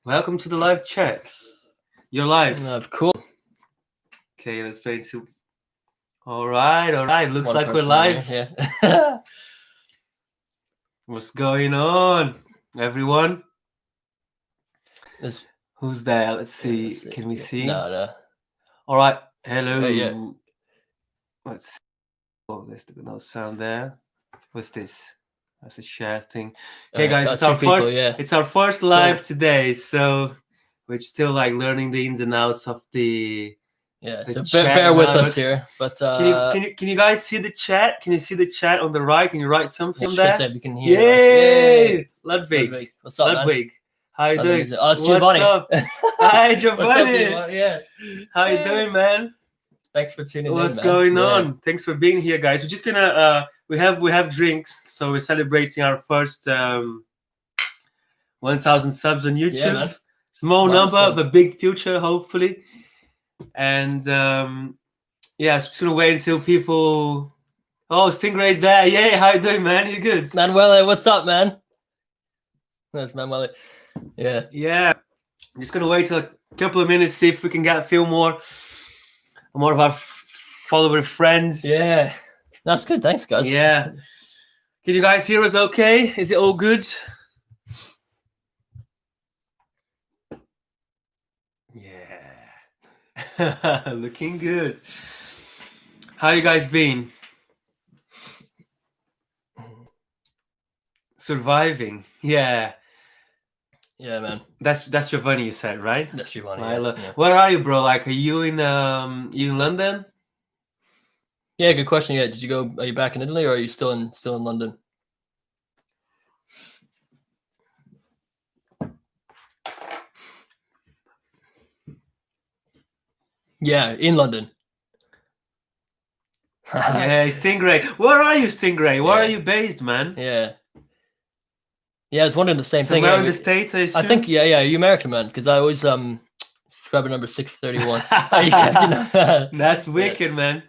Welcome to the live chat. You're live. Cool. Okay, let's wait to. All right. Looks like we're live. Yeah. What's going on, everyone? Who's there? Let's see. Can we see? No. All right. Hello. Yeah. Let's see. Oh, there's no sound there. What's this? That's a share thing. Okay, guys, it's our first live today, so we're still like learning the ins and outs of the. Yeah, so bear with us here. But can you guys see the chat? Can you see the chat on the right? Can you write something there? Say if you can hear Yay! us. Ludwig. What's up, Ludwig. How you doing? Oh, it's Giovanni. What's up? Hi, Giovanni. What's up, Giovanni? Yeah. How you doing, man? Thanks for tuning in. What's going on? Thanks for being here, guys. We're just gonna we have drinks, so we're celebrating our first 1,000 subs on YouTube. Yeah, Small number, but big future, hopefully. And so just gonna wait until people. Oh, Stingray's there. Yay! How you doing, man? You good? Manuele, what's up, man? That's Manuele. Yeah. Yeah. I'm just gonna wait till a couple of minutes, see if we can get a few more of our follower friends. Yeah. That's good. Thanks, guys. Yeah. Can you guys hear us okay? Is it all good? Yeah. Looking good. How you guys been? Surviving. Yeah. Yeah, man. That's Giovanni, you said, right? That's Giovanni. Yeah. Where are you, bro? Like, are you in London? Yeah, good question. Yeah, are you back in Italy or are you still in London? Yeah, in London. Yeah, Stingray. Where are you, Stingray? Where are you based, man? Yeah. Yeah, I was wondering the same thing. Somewhere in the States, I assume? I think, yeah, you American, man, because I always subscriber number 631. That's wicked, man.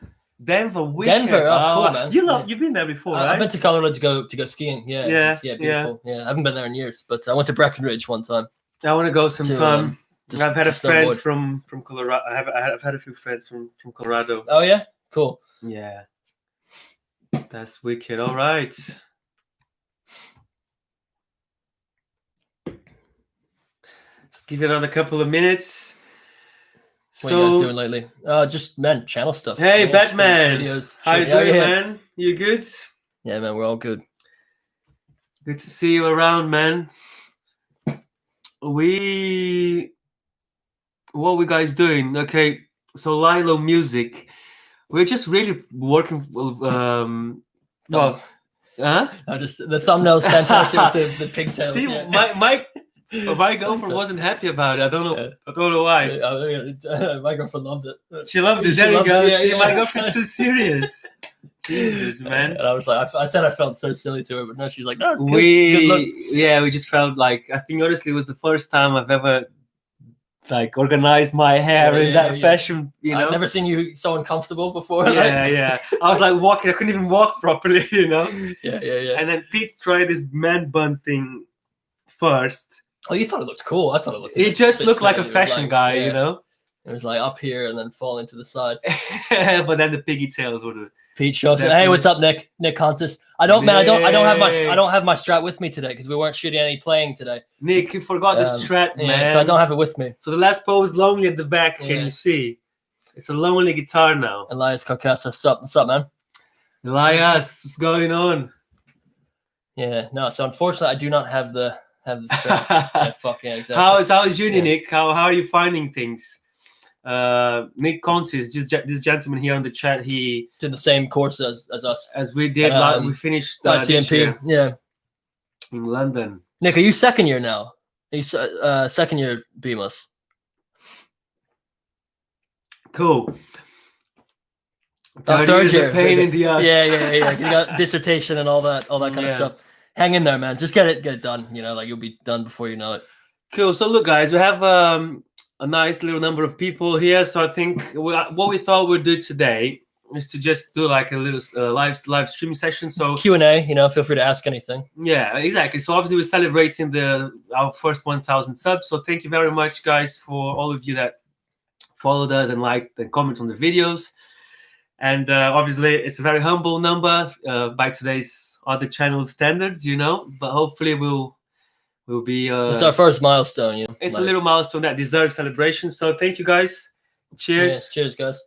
Denver, wicked. Denver, cool, man. You've been there before, right? I've been to Colorado to go skiing. Yeah, beautiful. Yeah, I haven't been there in years, but I went to Breckenridge one time. I want to go sometime. I've had a friend from Colorado. I've had a few friends from Colorado. Oh yeah, cool. Yeah, that's wicked. All right. Just give it another couple of minutes. What are you guys doing lately? Just channel stuff. Hey, Batman. Videos. How you doing, man? You good? Yeah, man, we're all good. Good to see you around, man. What are we guys doing? Okay, so Lilo Music. We're just really working. The thumbnail's fantastic with the pigtails. See, my girlfriend wasn't happy about it. I don't know why. My girlfriend loved it. She loved it. There you go. See, my girlfriend's too serious. Jesus, man. And I was like, I said I felt so silly to her, but no, she's like, no, it's good. We just felt like, I think honestly it was the first time I've ever like organized my hair in that fashion. You know, I've never seen you so uncomfortable before. Yeah. I was like walking. I couldn't even walk properly. You know. Yeah. And then Pete tried this man bun thing first. Oh, you thought it looked cool. I thought it looked. It just looked like a fashion guy, you know. It was like up here and then falling to the side. But then the piggy tails would have. Pete shows. Hey, what's up, Nick? Nick Contis. I don't have my strat with me today because we weren't shooting any playing today. Nick, you forgot the strat, man. So I don't have it with me. So the last pose lonely at the back. Can you see? It's a lonely guitar now. Elias Carcassa. What's up, man? Elias, what's going on? Yeah, no. So unfortunately, I do not have the strat. Exactly. How is uni, Nick? How are you finding things? Nick Contis, this gentleman here on the chat, he did the same course as us. As we did, we finished CMP, in London. Nick, are you second year now? Are you second year BMUS? Cool. Third year, pain in the ass. Yeah. You got dissertation and all that kind of stuff. Hang in there, man. Just get it done. You know, like you'll be done before you know it. Cool. So look, guys, we have a nice little number of people here. So I think what we thought we'd do today is to just do like a little live streaming session. So Q&A, feel free to ask anything. Yeah, exactly. So obviously we're celebrating our first 1,000 subs. So thank you very much, guys, for all of you that followed us and liked and comment on the videos. And obviously it's a very humble number by today's other channel standards, but hopefully we'll be it's our first milestone. It's a little milestone that deserves celebration. So thank you, guys. Cheers. Yeah, cheers, guys.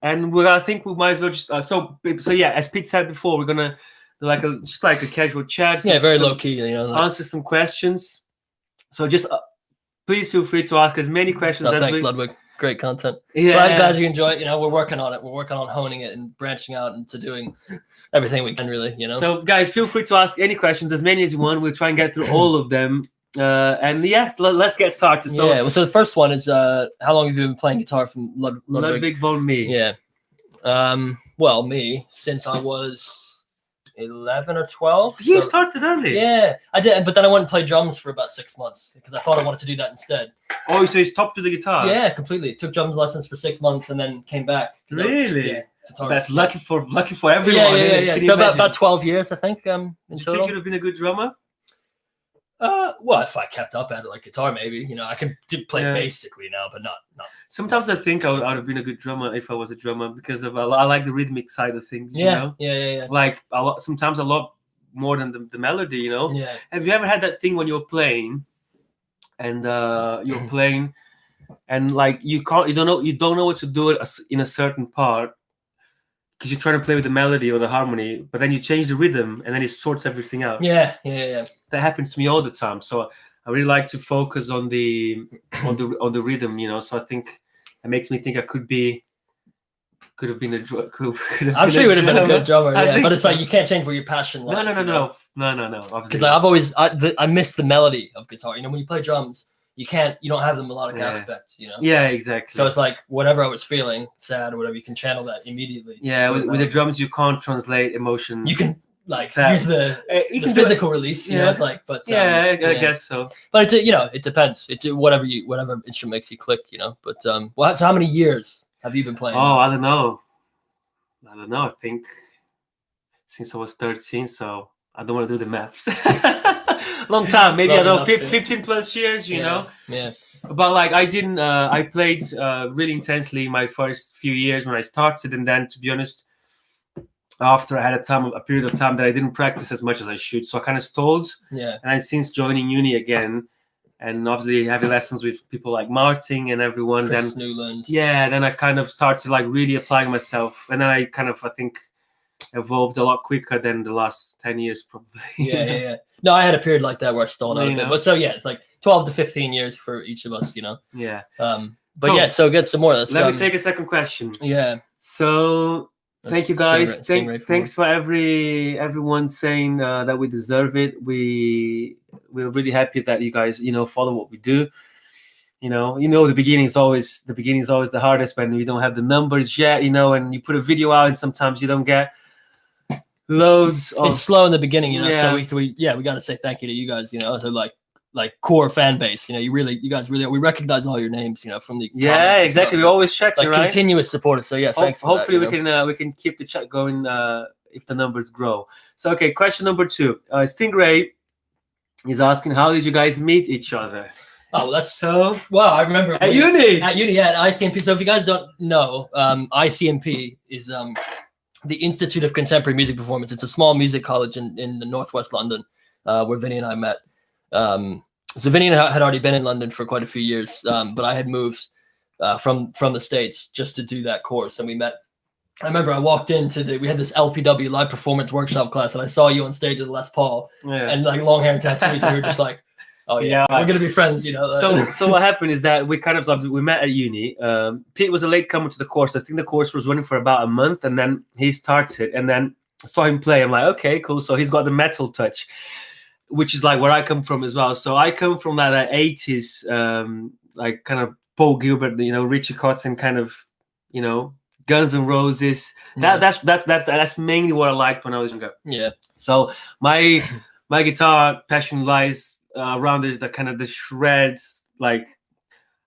And I think we might as well just so yeah, as Pete said before, we're gonna do just like a casual chat. Yeah, very low key. Answer some questions. So just please feel free to ask as many questions as thanks, Ludwig. Great content. Yeah, glad you enjoy it. We're working on it. We're working on honing it and branching out into doing everything we can, really. So, guys, feel free to ask any questions, as many as you want. We'll try and get through all of them. And yes, let's get started. So, so the first one is how long have you been playing guitar from Ludwig von me? Yeah. Well, me since I was 11 or 12. You started early. Yeah, I did, but then I went and played drums for about 6 months because I thought I wanted to do that instead. Oh, so you stopped with the guitar? Yeah, completely. Took drums lessons for 6 months and then came back. Really? Yeah. That's lucky for everyone. Yeah. So about 12 years, I think. Do you think you'd have been a good drummer? Well, if I kept up at it like guitar, maybe. I can play basically now, but not. Sometimes I think I would have been a good drummer if I was a drummer because I like the rhythmic side of things. Yeah. Like sometimes a lot more than the melody. Yeah. Have you ever had that thing when you're playing, and you're playing, and like you don't know what to do in a certain part because you're trying to play with the melody or the harmony, but then you change the rhythm and then it sorts everything out. Yeah. That happens to me all the time. So I really like to focus on the rhythm, So I think it makes me think I could have been a drummer. I'm sure you would have been a good drummer. Yeah, but it's like you can't change where your passion lies. No. Because I've always I miss the melody of guitar. When you play drums, you don't have the melodic aspect. Yeah, exactly. So it's like whatever I was feeling, sad or whatever, you can channel that immediately. Yeah, with the drums you can't translate emotion. You can use the physical release. It's like, but I guess so. But it depends. Whatever instrument makes you click. But so how many years have you been playing? Oh, I don't know. I think since I was 13. So I don't want to do the maths. Long time, maybe I don't know, 15 plus years. Yeah. But like I played really intensely my first few years when I started, and then to be honest, after I had a period of time that I didn't practice as much as I should, so I kind of stalled. Yeah. And since joining uni again, and obviously having lessons with people like Martin and everyone, Chris Newland. Yeah, then I kind of started like really applying myself, and then I think evolved a lot quicker than the last 10 years probably. Yeah. No, I had a period like that where I stalled out a bit. But so yeah, it's like 12 to 15 years for each of us, Yeah. But cool. Yeah, so get some more. Let me take a second question. Yeah. So thank you guys. Thanks for everyone saying that we deserve it. We're really happy that you guys, follow what we do. The beginning is always the hardest when we don't have the numbers yet, and you put a video out and sometimes you don't get loads of... It's slow in the beginning, so we got to say thank you to you guys, so like core fan base, you guys really, we recognize all your names, from the exactly. We always chat, like, right? Continuous supporters. So yeah, thanks. Hopefully we can keep the chat going if the numbers grow. So okay, question number 2. Stingray is asking, how did you guys meet each other? Oh, that's so... Well, I remember... At uni, at ICMP. So if you guys don't know, ICMP is the Institute of Contemporary Music Performance. It's a small music college in the northwest London where Vinnie and I met. So Vinnie had already been in London for quite a few years, but I had moved from the States just to do that course, and we met. I remember I walked into we had this LPW live performance workshop class, and I saw you on stage with Les Paul and like long hair and tattoos, and we were just like, oh yeah, we're gonna be friends, So what happened is that we met at uni. Pete was a late comer to the course. I think the course was running for about a month, and then he started, and then I saw him play. I'm like, okay, cool. So he's got the metal touch, which is like where I come from as well. So I come from that 80s, like kind of Paul Gilbert, Richie Kotzen kind of, Guns N' Roses. That's mainly what I liked when I was younger. Yeah. So my guitar passion lies around the kind of the shreds, like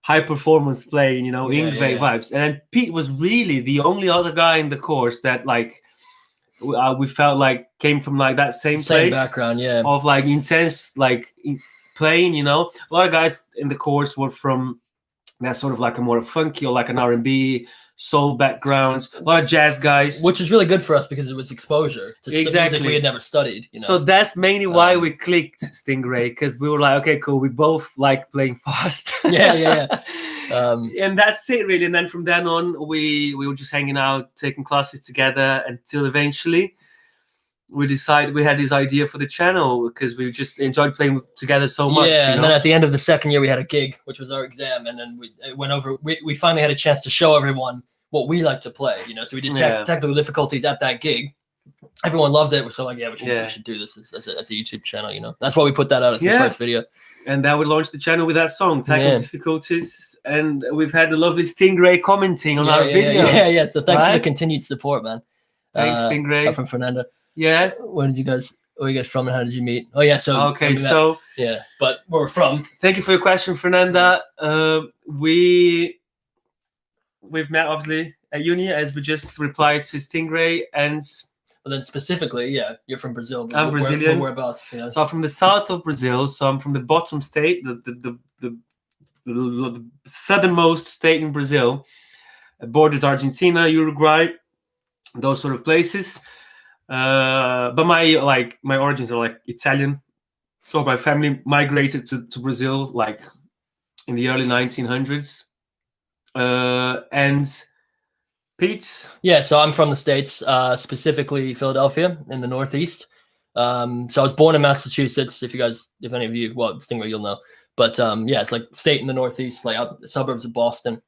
high performance playing, Ingve vibes. And then Pete was really the only other guy in the course that like we felt like came from like that same place background, of like intense like playing. A lot of guys in the course were from that sort of like a more funky or like an R&B soul backgrounds, a lot of jazz guys, which is really good for us because it was exposure to music we had never studied. So that's mainly why we clicked Stingray, because we were like, okay, cool, we both like playing fast. And that's it really. And then from then on, we were just hanging out, taking classes together, until eventually we decided we had this idea for the channel because we just enjoyed playing together so much. And then at the end of the second year, we had a gig, which was our exam, and then we went over. We finally had a chance to show everyone what we like to play. So we did technical difficulties at that gig. Everyone loved it. So like, we should do this as a YouTube channel. That's why we put that out as the first video. And then we launched the channel with that song, Technical Difficulties, and we've had the lovely Stingray commenting on our videos. So thanks for the continued support, man. Thanks, Stingray. From Fernanda. Yeah. Where are you guys from and how did you meet? Oh yeah, so okay, so but where we're from. Thank you for your question, Fernanda. We've met obviously at uni, as we just replied to Stingray, and then specifically, you're from Brazil. I'm Brazilian. Whereabouts? So I'm from the south of Brazil. So I'm from the bottom state, the southernmost state in Brazil. It borders Argentina, Uruguay, those sort of places. But my origins are like Italian. So my family migrated to Brazil like in the early 1900s. And Pete? Yeah, so I'm from the States, specifically Philadelphia in the Northeast. So I was born in Massachusetts. If any of you, Stingray, you'll know. But it's like state in the Northeast, like out the suburbs of Boston.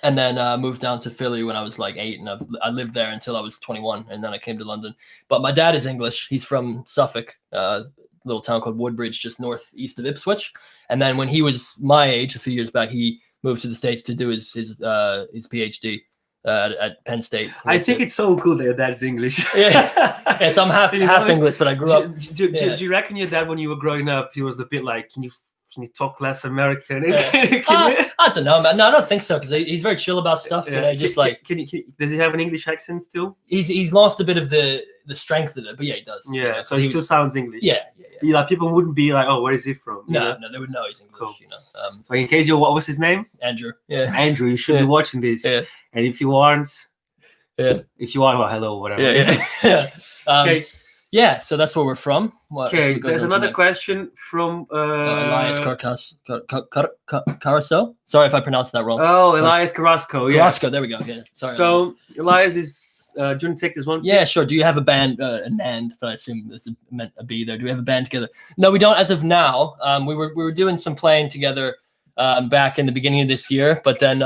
And then moved down to Philly when I was like 8, and I lived there until I was 21, and then I came to London. But my dad is English. He's from Suffolk, a little town called Woodbridge, just northeast of Ipswich. And then when he was my age, a few years back, he moved to the States to do his PhD at Penn State. I think it's so cool that your dad's English. Yes, I'm half English, but I grew up. Do you reckon your dad, when you were growing up, he was a bit like, can you talk less American? I don't know, man. No, I don't think so, because he's very chill about stuff. Just does he have an English accent still? He's lost a bit of the strength of it, but he does. Yeah, so he still sounds English. Yeah. Like people wouldn't be like, oh, where is he from? No, they would know he's English. Cool. So in case what was his name? Andrew. Yeah. Andrew, you should be watching this. Yeah. And if you aren't, if you are, well, hello, whatever. Yeah. Okay. Yeah, so that's where we're from. Okay, there's another question from Elias Carrasco. Sorry if I pronounced that wrong. Oh, Elias Carrasco. Yeah. Carrasco, there we go. Yeah, sorry. So Elias is. Do you want to take this one? Yeah, sure. Do you have a band, an and? But I assume this is meant a B there. Do we have a band together? No, we don't as of now. We were doing some playing together back in the beginning of this year, but then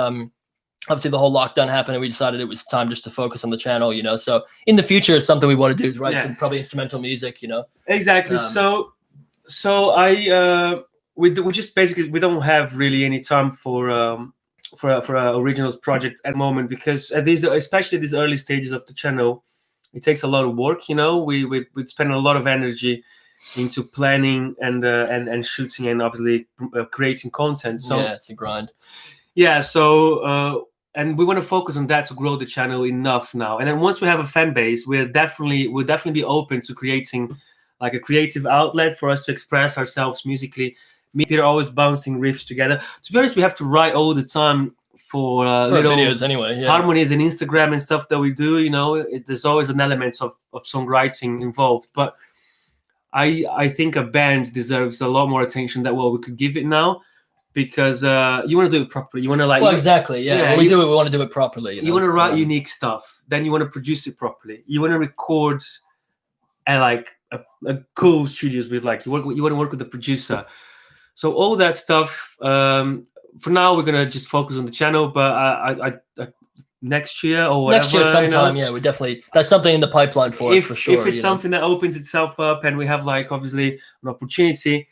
obviously the whole lockdown happened, and we decided it was time just to focus on the channel, So in the future, something we want to do is write some probably instrumental music, Exactly. So we just basically, we don't have really any time for our originals project at the moment, because at especially these early stages of the channel, it takes a lot of work. We spend a lot of energy into planning and shooting, and obviously creating content. So it's a grind. Yeah. So and we want to focus on that to grow the channel enough now. And then once we have a fan base, we'll definitely be open to creating like a creative outlet for us to express ourselves musically. Me and Peter are always bouncing riffs together. To be honest, we have to write all the time for little videos anyway. Yeah. Harmonies and Instagram and stuff that we do. There's always an element of songwriting involved. But I think a band deserves a lot more attention than what we could give it now. Because you want to do it properly. You want to exactly. Yeah. When we do it, we want to do it properly. You want to write unique stuff. Then you want to produce it properly. You want to record at a cool studios with you want to work with the producer. So all that stuff. For now, we're gonna just focus on the channel. But I next year or whatever. Next year sometime, we definitely. That's something in the pipeline for us for sure. If it's something that opens itself up and we have obviously an opportunity,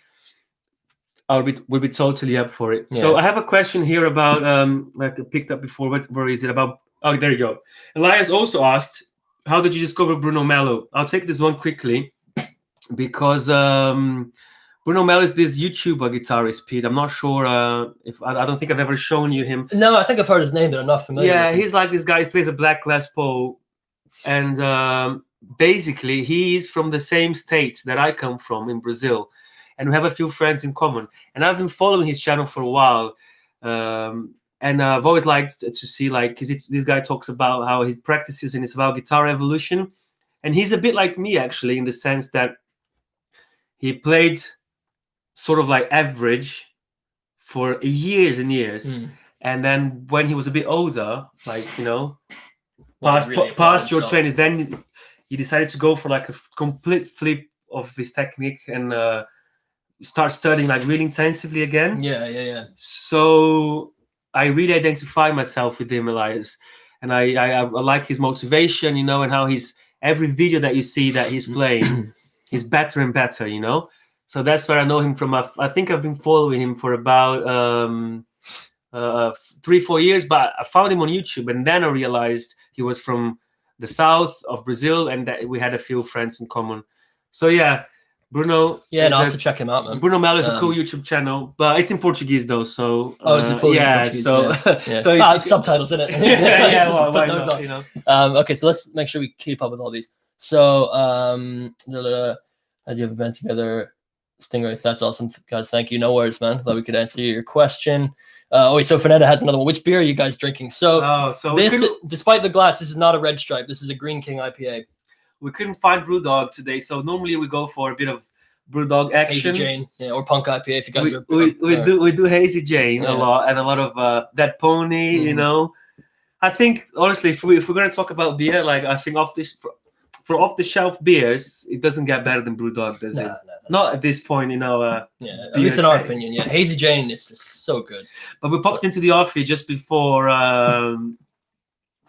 we'll be totally up for it. Yeah. So I have a question here about I picked up before. Where is it about? Oh, there you go. Elias also asked, how did you discover Bruno Mello? I'll take this one quickly because Bruno Mello is this YouTuber guitarist, Pete. I'm not sure if I don't think I've ever shown you him. No, I think I've heard his name, but I'm not familiar. Yeah, with him. he's like this guy who plays a black Les Paul, and basically he's from the same state that I come from in Brazil, and we have a few friends in common. And I've been following his channel for a while, and I've always liked to see, like, because this guy talks about how he practices and it's about guitar evolution, and he's a bit like me actually in the sense that he played sort of like average for years and years, and then when he was a bit older, like, you know, past your 20s, then he decided to go for like a complete flip of his technique and start studying like really intensively again. Yeah. So I really identify myself with him, Elias, and I like his motivation, you know, and how he's every video that you see that he's playing, he's better and better, you know. So that's where I know him from. I think I've been following him for about 3-4 years, but I found him on YouTube, and then I realized he was from the south of Brazil, and that we had a few friends in common. So yeah, Bruno. Yeah, I'll have to check him out, man. Bruno Mello is a cool YouTube channel, but it's in Portuguese though. So it's in fully Portuguese. So so subtitles in it. Yeah, well, why not, you know? Okay, so let's make sure we keep up with all these. So how do you have a band together? Stingray, that's awesome, guys. Thank you. No worries, man. Glad we could answer your question. So Fernanda has another one. Which beer are you guys drinking? So, despite the glass, this is not a Red Stripe. This is a Green King IPA. We couldn't find Brewdog today, so normally we go for a bit of Brewdog action. Hazy Jane, or Punk IPA. If you guys we do Hazy Jane a lot, and a lot of Dead Pony. You know, I think honestly, if we're gonna talk about beer, like I think for off-the-shelf beers, it doesn't get better than Brewdog, does it? No. Not at this point, you know. At least in our opinion, yeah. Hazy Jane is so good. But we popped into the office just before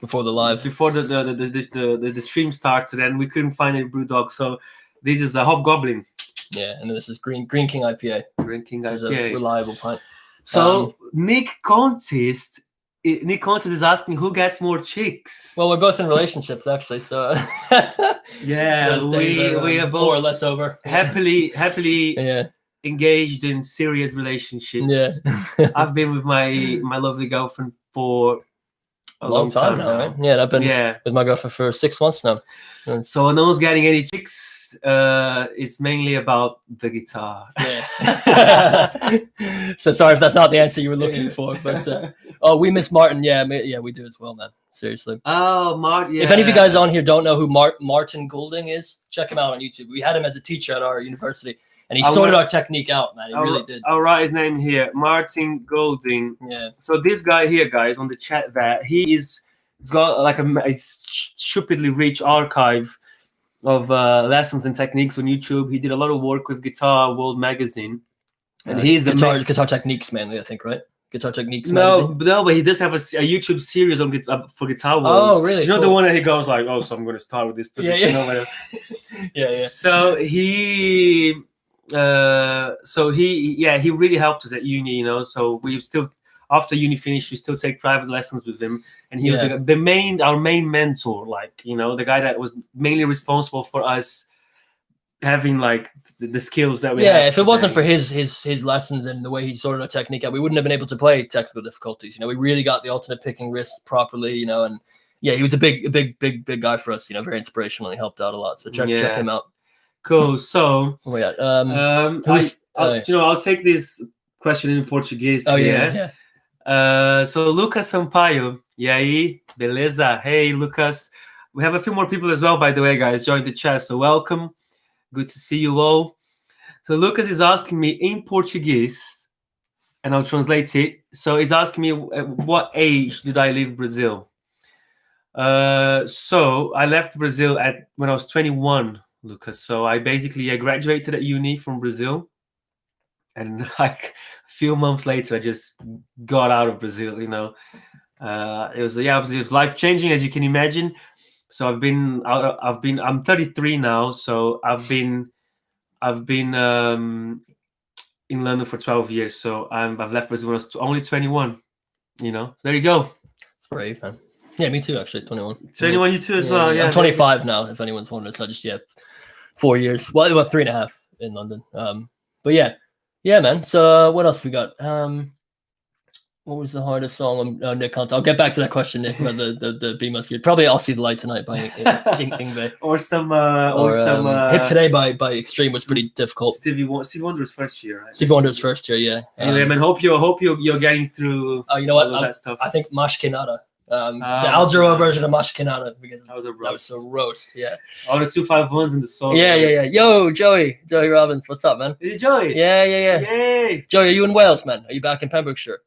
before the live, before the stream started, and we couldn't find any Brewdog. So this is a Hobgoblin. Yeah, and this is Green King IPA. Green King IPA, a reliable pint. So Nick Contest is asking who gets more chicks. Well, we're both in relationships, actually. So yeah, we are both more or less over. Happily engaged in serious relationships. Yeah, I've been with my lovely girlfriend for a long time now. Right? Yeah, I've been with my girlfriend for 6 months now. So no one's getting any chicks. It's mainly about the guitar. Yeah. So sorry if that's not the answer you were looking for, but we miss Martin. Yeah, we do as well, man. Seriously. Oh, Martin. Yeah. If any of you guys on here don't know who Martin Goulding is, check him out on YouTube. We had him as a teacher at our university, and he sorted our technique out, man. He really did. I'll write his name here, Martin Goulding. Yeah. So this guy here, guys, on the chat there, he's got like a stupidly rich archive of lessons and techniques on YouTube. He did a lot of work with Guitar World magazine, and he's the guitar techniques mainly, I think, right? Guitar techniques. No, but he does have a YouTube series on for Guitar World. Oh, really? Do you know the one that he goes like, "Oh, so I'm going to start with this position." Yeah. So he really helped us at uni, you know. So we still, after uni finished, we still take private lessons with him, and he was our main mentor, like, you know, the guy that was mainly responsible for us having like the skills that we have if it today. wasn't for his lessons and the way he sorted our technique out, we wouldn't have been able to play technical difficulties. You know, we really got the alternate picking wrist properly, you know, and he was a big guy for us, you know, very inspirational, and he helped out a lot. So check him out. Cool. So I'll take this question in Portuguese. Oh yeah. So Lucas Sampaio, e aí, beleza? Hey Lucas, we have a few more people as well, by the way, guys, join the chat, so welcome. Good to see you all. So Lucas is asking me in Portuguese, and I'll translate it. So he's asking me, at what age did I leave Brazil? So I left Brazil when I was 21, Lucas. So I graduated at uni from Brazil, and like a few months later, I just got out of Brazil. You know, it was life changing, as you can imagine. So I'm 33 now. So I've been in London for 12 years. So I've left Brazil when I was only 21. You know, there you go. Brave, man. Yeah, me too, actually. 21. 21, you too as well. Yeah, I'm 25 now, if anyone's wondering. So just 4 years. Well, about 3.5 in London. But yeah, man. So what else we got? What was the hardest song on Nick Hunt? I'll get back to that question, Nick, about the Be Musketeer. Probably I'll See the Light Tonight by Yngwie. or some Hip Today by Extreme was pretty difficult. Stevie Wonder's first year, right? Stevie Wonder's first year, yeah. Anyway, I hope you're getting through. Oh, you know what? That stuff. I think Mashkinata. The Al Jarreau version of Mashkinata, because that was a roast. Yeah. All the 251s in the song. Yeah. Yo, Joey Robbins, what's up, man? Is it Joey? Yeah. Yay! Joey, are you in Wales, man? Are you back in Pembrokeshire?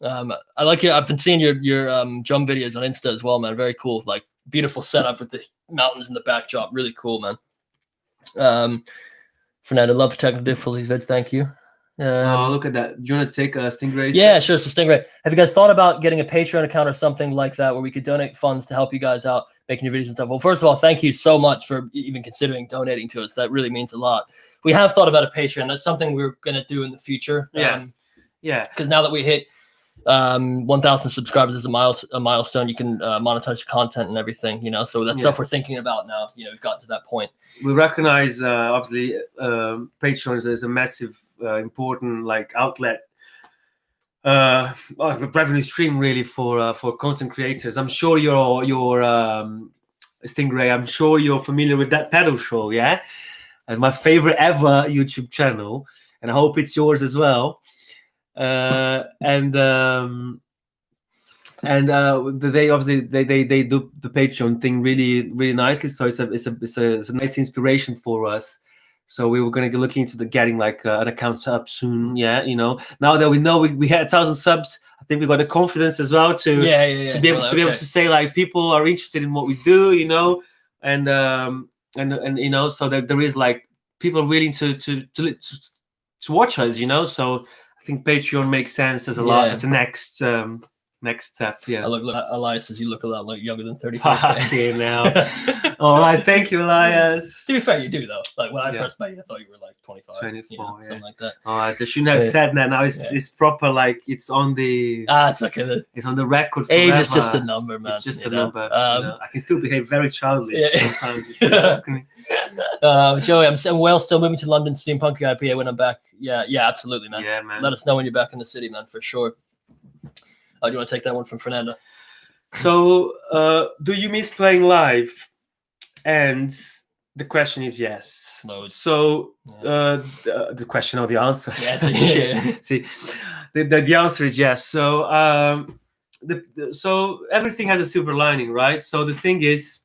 I like you. I've been seeing your drum videos on Insta as well, man. Very cool. Like beautiful setup with the mountains in the backdrop. Really cool, man. Fernando, love technical difficulties. Thank you. Look at that. Do you want to take a Stingray? Yeah, sure. So Stingray. Have you guys thought about getting a Patreon account or something like that where we could donate funds to help you guys out making your videos and stuff? Well, first of all, thank you so much for even considering donating to us. That really means a lot. We have thought about a Patreon. That's something we're going to do in the future. Yeah. Because now that we hit 1,000 subscribers is a milestone, you can monetize your content and everything, so that's stuff we're thinking about now. We've gotten to that point. We recognize obviously Patreon is a massive important outlet, revenue stream really for content creators. I'm sure you're Stingray, I'm sure you're familiar with That Pedal Show, yeah, and my favorite ever YouTube channel, and I hope it's yours as well. They obviously they do the Patreon thing really nicely. So it's a nice inspiration for us. So we were going to be looking into getting an account up soon. Yeah, now that we know we had 1,000 subs, I think we got the confidence as well to be able to say people are interested in what we do, and so that there is people willing to watch us, so. I think Patreon makes sense as as the next step. Yeah. Look, Elias says you look a lot younger than 35. Okay, now. All right, thank you, Elias. To be fair, you do though. When I first met you, I thought you were 25, 24, something like that. All right, I shouldn't have said that. Now it's proper. It's on the. It's okay. It's on the record. Forever. Age is just a number, man. It's just a number. I can still behave very childish sometimes. Joey, I'm well still moving to London soon. Punky IPA when I'm back. Yeah, absolutely, man. Yeah, man. Let us know when you're back in the city, man, for sure. Do you want to take that one from Fernando? So, do you miss playing live? And the question is yes. Loads. So, the question or the answer? Yeah. See, the answer is yes. So, so everything has a silver lining, right? So the thing is,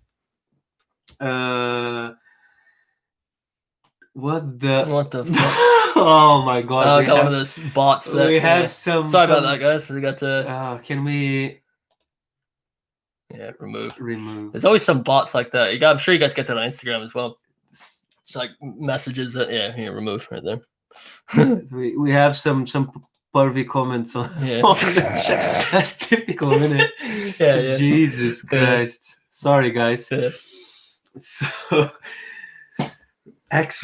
what the fuck? Oh my god! Oh, got one of those bots. We have some. Sorry about that, guys. We got to. Can we? Yeah, remove. Remove. There's always some bots like that. I'm sure you guys get that on Instagram as well. It's messages that here, remove right there. we have some pervy comments on the chat. That's typical, isn't it? Yeah. Jesus Christ. Sorry, guys. Yeah. So.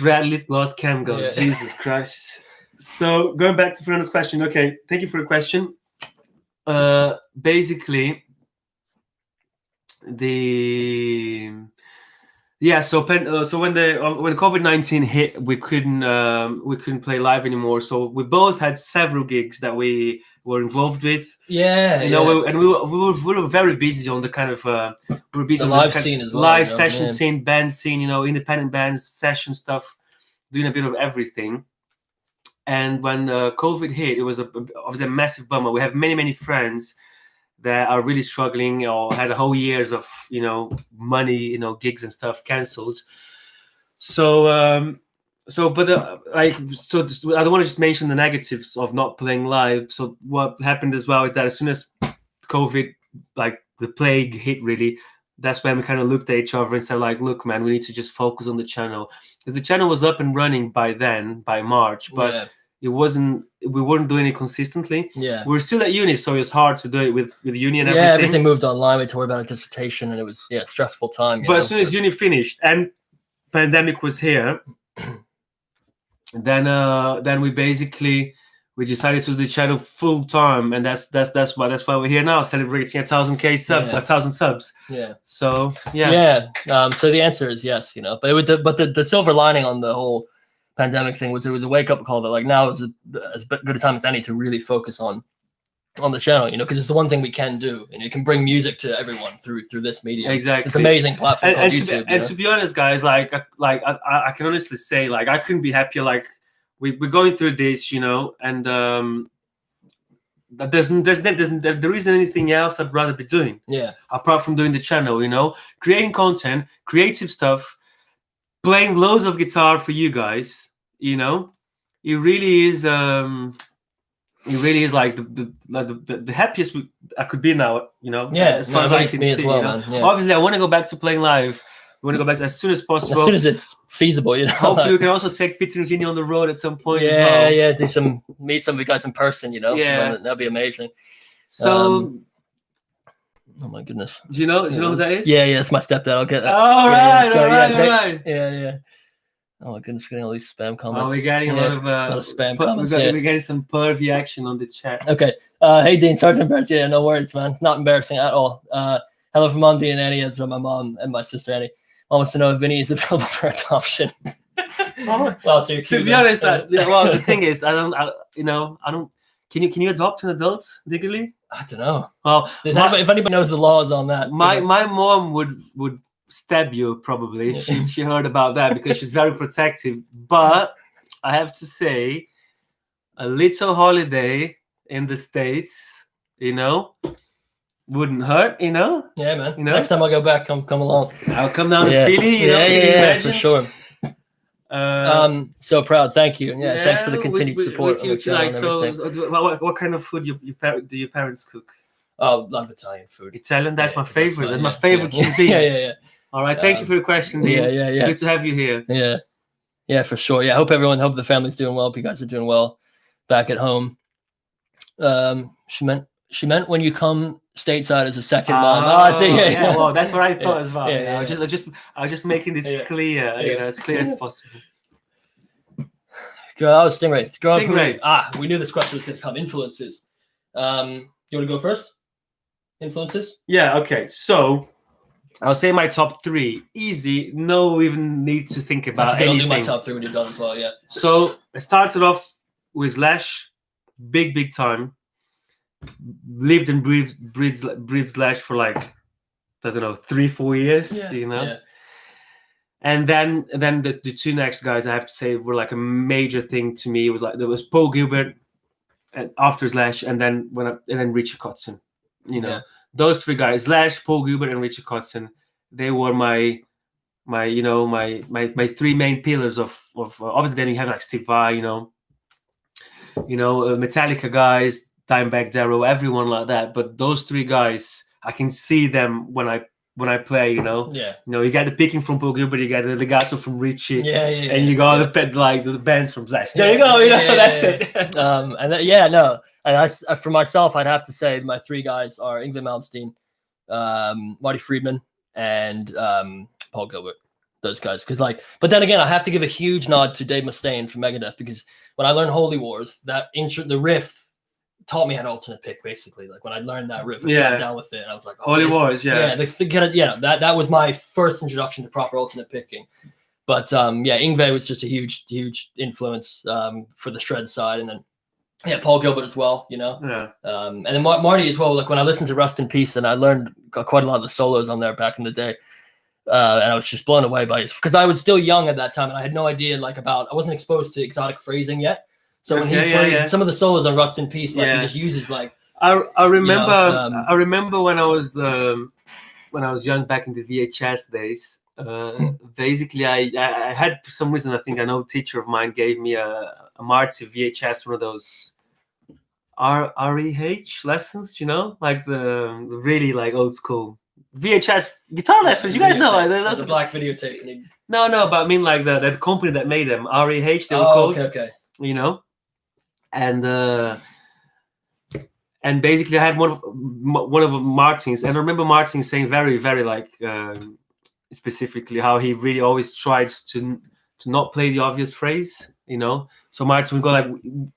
Red lip gloss cam go. Jesus Christ. So going back to Fernando's question. Okay, thank you for the question. Basically, so when COVID-19 hit, we couldn't play live anymore. So we both had several gigs that we were involved with. We were very busy on the kind of we were busy the on live the scene as well, live session scene, band scene, independent bands, session stuff, doing a bit of everything. And when COVID hit, it was obviously a massive bummer. We have many friends that are really struggling or had a whole years of money, gigs and stuff cancelled. So I don't want to just mention the negatives of not playing live. So what happened as well is that as soon as COVID, the plague hit, really, that's when we kind of looked at each other and said, look, man, we need to just focus on the channel, because the channel was up and running by March, but we weren't doing it consistently. Yeah, we were still at uni, so it was hard to do it with uni and everything. Yeah, everything moved online. We had to worry about a dissertation, and it was a stressful time. But as soon as uni finished and pandemic was here, then we decided to do the channel full time, and that's why we're here now, celebrating 1,000 subs. Yeah. So So the answer is yes, but the silver lining on the whole pandemic thing was it was a wake up call that like now is as good a time as any to really focus on the channel, because it's the one thing we can do, and it can bring music to everyone through this medium. Exactly, this amazing platform called YouTube. To be honest, guys, I can honestly say, like, I couldn't be happier. Like, we're going through this, and there isn't anything else I'd rather be doing. Yeah. Apart from doing the channel, creating content, creative stuff, playing loads of guitar for you guys. It really is. It really is like the happiest I could be now, Yeah, as far as I can see. As well, man. Yeah. Obviously, I want to go back to playing live. We want to go back as soon as possible. As soon as it's feasible, Hopefully, we can also take Peter and Vinnie on the road at some point. Yeah, as well. Yeah. Meet some of you guys in person. Yeah, that'd be amazing. So, oh my goodness. Do you know who that is? Yeah, it's my stepdad. I'll get that. All right. Yeah. Oh my goodness, getting all these spam comments. Oh, we're getting a lot of spam comments. We're getting some pervy action on the chat. Okay. Hey Dean, sorry to embarrass you. Yeah, no worries, man. It's not embarrassing at all. Hello from Mom, Dean, and Annie. That's from my mom and my sister Annie. Mom wants to know if Vinnie is available for adoption. Well, so to be honest, the thing is, I don't. Can you adopt an adult legally? I don't know. Well, if anybody knows the laws on that, my mom would stab you probably if she heard about that, because she's very protective. But I have to say, a little holiday in the States, wouldn't hurt, Yeah, man. Next time I go back, come along. I'll come down to Philly. Yeah, for sure. So proud. Thank you. Yeah, thanks for the continued support. What kind of food do your parents cook? Oh, a lot of Italian food. Italian, that's my favorite. That's my favorite cuisine. Yeah. All right, thank you for the question, Dean. Yeah. Good to have you here. Yeah, for sure. Yeah, hope the family's doing well. Hope you guys are doing well back at home. She meant when you come stateside as a second mom. I think. Yeah. Well, that's what I thought as well. Yeah. I was just making this clear, as clear as possible. Girl, Stingray. We knew this question was going to come. Influences. You want to go first? Influences? Yeah. Okay. So I'll say my top 3. Easy. No even need to think about anything. I'll do my top 3 when you're done as well. Yeah. So I started off with Slash, big time. Lived and breathed Slash for like, I don't know, 3-4 years. Yeah. And then the 2 next guys I have to say were like a major thing to me. It was like there was Paul Gilbert after Slash, and then Richie Kotzen. Those 3 guys, Slash, Paul Gilbert, and Richie Kotzen. They were my 3 main pillars of obviously. Then you have like Steve Vai, Metallica guys, Dimebag Darrell, everyone like that. But those 3 guys, I can see them when I play. You get the picking from Paul Gilbert, you get the legato from Richie, and you got the bands from Slash. There you go. That's it. And for myself, I'd have to say my 3 guys are Yngwie Malmsteen, Marty Friedman, and Paul Gilbert. Those guys, but then again, I have to give a huge nod to Dave Mustaine from Megadeth, because when I learned Holy Wars, the riff taught me how to alternate pick, basically. Like when I learned that riff, I sat down with it, and I was like, Holy Wars, that was my first introduction to proper alternate picking. But Yngwie was just a huge influence for the shred side, and then Paul Gilbert as well, and then Marty as well. Like when I listened to Rust in Peace, and I learned quite a lot of the solos on there back in the day. And I was just blown away by it, because I was still young at that time, and I had no idea I wasn't exposed to exotic phrrising yet. So when he played some of the solos on Rust in Peace, he just uses like. I remember. I remember when I was young back in the VHS days. Basically, I had, for some reason, I think an old teacher of mine gave me a Marty VHS, one of those REH lessons, like the really like old school VHS guitar lessons. You guys know that's a black videotape. No, but I mean like the company that made them, REH. They were called. Okay. And basically I had one of Martin's, and I remember Martin saying very, very like specifically how he really always tries to not play the obvious phrase, So Martin would go like,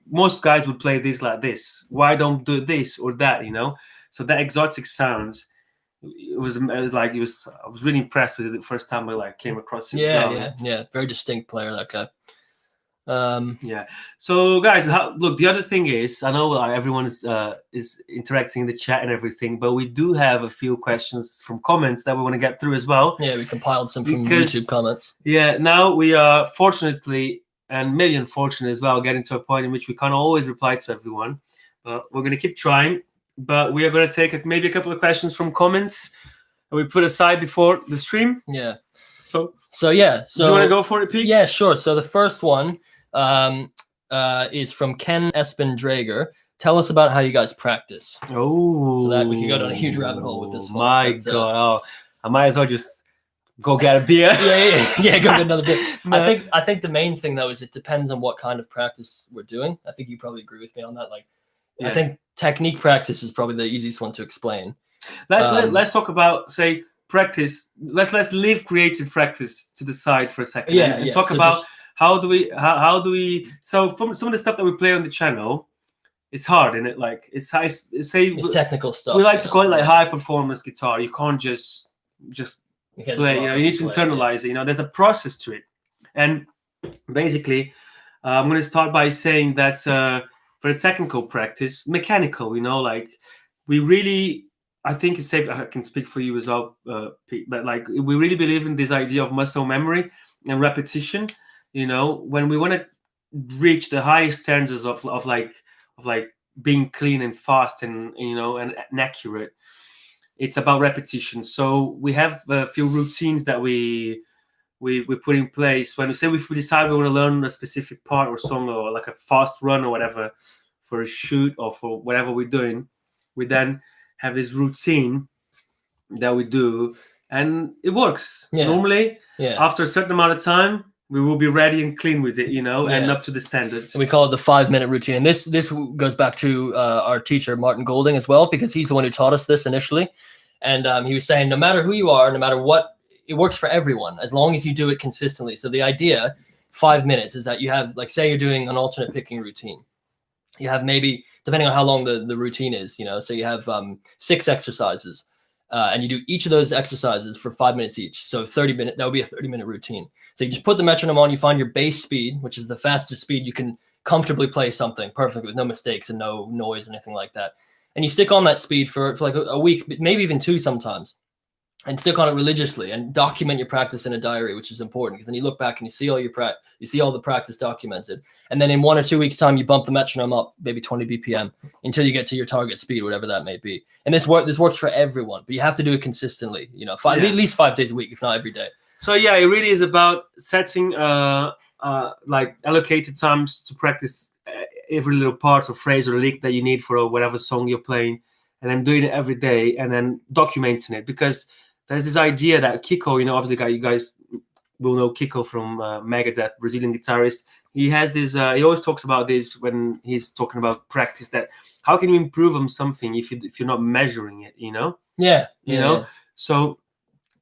most guys would play this like this. Why don't do this or that, So that exotic sound, I was really impressed with it the first time I came across him. Yeah. Very distinct player, that guy. Yeah. So guys, look, the other thing is, I know everyone is interacting in the chat and everything, but we do have a few questions from comments that we want to get through as well. Yeah, we compiled some from YouTube comments. Yeah, now we are fortunately, and maybe unfortunately as well, getting to a point in which we can't always reply to everyone. But we're going to keep trying. But we are going to take maybe a couple of questions from comments that we put aside before the stream. Yeah. So yeah. Do you want to go for it, Pete? Yeah, sure. So the first one is from Ken Espendrager. Tell us about how you guys practice. Oh, so that we can go down a huge rabbit hole with this. My God! I might as well just go get a beer. yeah. Go get another beer. No. I think the main thing though is it depends on what kind of practice we're doing. I think you probably agree with me on that. Like, I think technique practice is probably the easiest one to explain. Let's talk about, say, practice. Let's leave creative practice to the side for a second. And talk about how do we. So from some of the stuff that we play on the channel, it's hard, isn't it? Like it's technical stuff. We like to call it like high performance guitar. You can't just play. You need to internalize it. There's a process to it. And basically, I'm going to start by saying that for a technical practice, mechanical, like we really, I think it's safe. I can speak for you as well, Pete, but like we really believe in this idea of muscle memory and repetition. When we want to reach the highest standards of being clean and fast and and accurate, it's about repetition. So we have a few routines that we put in place when we decide we want to learn a specific part or song or like a fast run or whatever for a shoot or for whatever we're doing. We then have this routine that we do, and it works. Normally, after a certain amount of time, we will be ready and clean with it, and up to the standards. And we call it the 5-minute routine. And this goes back to our teacher, Martin Golding, as well, because he's the one who taught us this initially. And he was saying, no matter who you are, no matter what, it works for everyone, as long as you do it consistently. So the idea, 5 minutes, is that you have, like, say you're doing an alternate picking routine. You have maybe, depending on how long the routine is, so you have 6 exercises. And you do each of those exercises for 5 minutes each. So 30-minute, that would be a 30-minute routine. So you just put the metronome on, you find your base speed, which is the fastest speed you can comfortably play something perfectly with no mistakes and no noise or anything like that. And you stick on that speed for like a week, maybe even 2 sometimes, and stick on it religiously and document your practice in a diary, which is important because then you look back and you see all the practice documented. And then in 1 or 2 weeks' time, you bump the metronome up maybe 20 BPM until you get to your target speed, whatever that may be. And this works for everyone, but you have to do it consistently, at least 5 days a week, if not every day. So it really is about setting like allocated times to practice every little part or phrase or lick that you need for whatever song you're playing, and then doing it every day and then documenting it, because there's this idea that Kiko, obviously you guys will know Kiko from Megadeth, Brazilian guitarist. He has this, he always talks about this when he's talking about practice, that how can you improve on something if you're not measuring it, So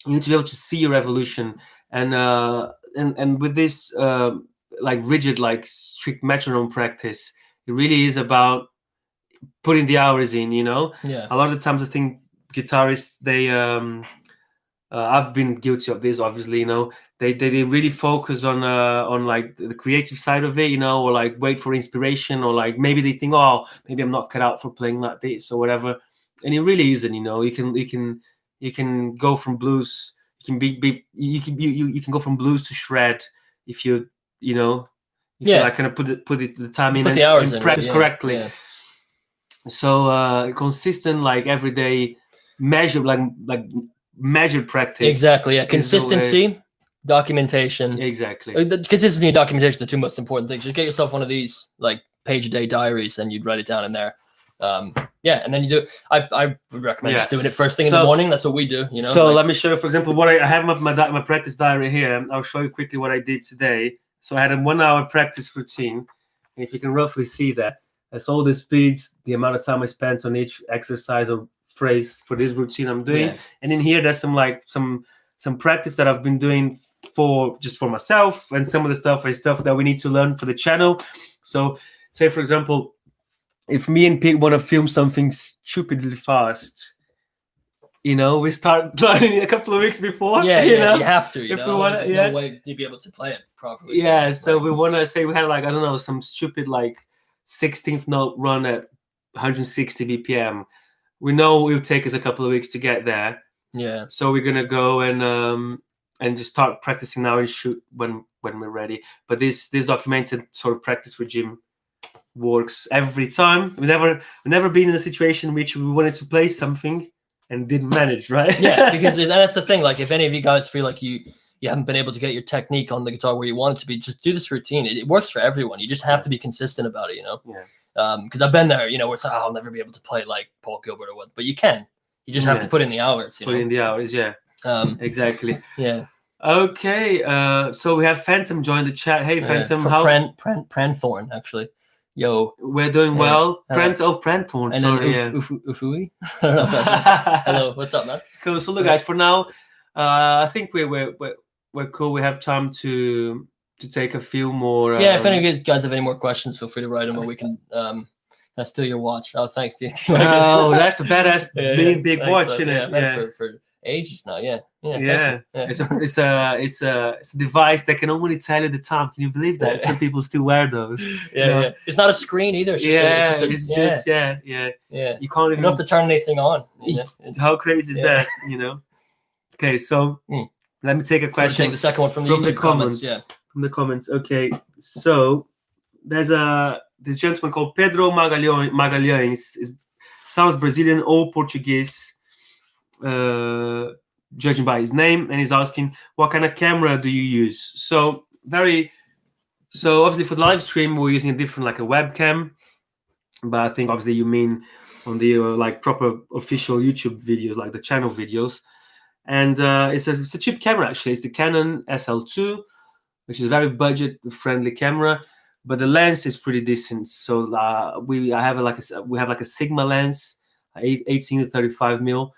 you need to be able to see your evolution, and with this like rigid, like strict metronome practice, it really is about putting the hours in, A lot of the times I think guitarists, they I've been guilty of this, obviously, they really focus on like the creative side of it, or like wait for inspiration, or like maybe they think, oh, maybe I'm not cut out for playing like this or whatever, and it really isn't. You can go from blues, you can go from blues to shred if you like kind of put the time in and practice correctly. Yeah. So consistent, like everyday measure, like measured practice. Exactly. Yeah. Consistency, documentation. Exactly. The consistency and documentation are the 2 most important things. Just get yourself one of these like page a day diaries, and you'd write it down in there. And then you do. I would recommend just doing it first thing in the morning. That's what we do. So let me show you, for example, what I have my practice diary here. I'll show you quickly what I did today. So I had a 1 hour practice routine, and if you can roughly see that, that's all the speeds, the amount of time I spent on each exercise or phrase for this routine I'm doing. And in here there's some practice that I've been doing for myself, and some of the stuff that we need to learn for the channel. So say, for example, if me and Pete want to film something stupidly fast, you know, we start learning a couple of weeks before. Yeah, you know? you have to. If know? we want, There's no way to be able to play it properly. Yeah, so we want to say we had like, I don't know, some stupid like 16th note run at 160 BPM. We know it'll take us a couple of weeks to get there. Yeah. So we're gonna go and just start practicing now and shoot when we're ready. But this documented sort of practice regime works every time. We never been in a situation in which we wanted to play something and didn't manage, right? Yeah, because that's the thing. Like, if any of you guys feel like you haven't been able to get your technique on the guitar where you want it to be, just do this routine. It works for everyone. You just have to be consistent about it, you know? Yeah. Because I've been there, you know, where it's like, I'll never be able to play like Paul Gilbert or what. But you can. You just have to put in the hours. Put in the hours, yeah. Exactly. Yeah. Okay. So we have Phantom join the chat. Hey, Phantom. How? Pranthorn, actually. Yo. We're doing well. Pranthorn. Sorry. Ufui. I don't know. Hello. What's up, man? Cool. So look, guys. For now, I think we're cool. We have time to take a few more. Yeah. If any of you guys have any more questions, feel free to write them, or we can. That's still your watch. Oh, thanks, dude. Oh, that's a badass big watch, isn't it? Yeah. For ages now. Yeah. It's a device that can only tell you the time. Can you believe that? Some people still wear those. Yeah. It's not a screen either. It's just yeah. You can't even. You don't have to turn anything on. How crazy is that? You know. Okay, so let me take a question. Take the second one from the comments. Yeah. From the comments. Okay, so there's this gentleman called Pedro Magalhães. Sounds Brazilian or Portuguese, judging by his name, and he's asking, what kind of camera do you use? So obviously for the live stream we're using a different, like a webcam, but I think obviously you mean on the like proper official YouTube videos, like the channel videos, and it's a cheap camera actually. It's the Canon SL2, which is a very budget friendly camera. But the lens is pretty decent. So we have like a Sigma lens, 18 to 35 mil,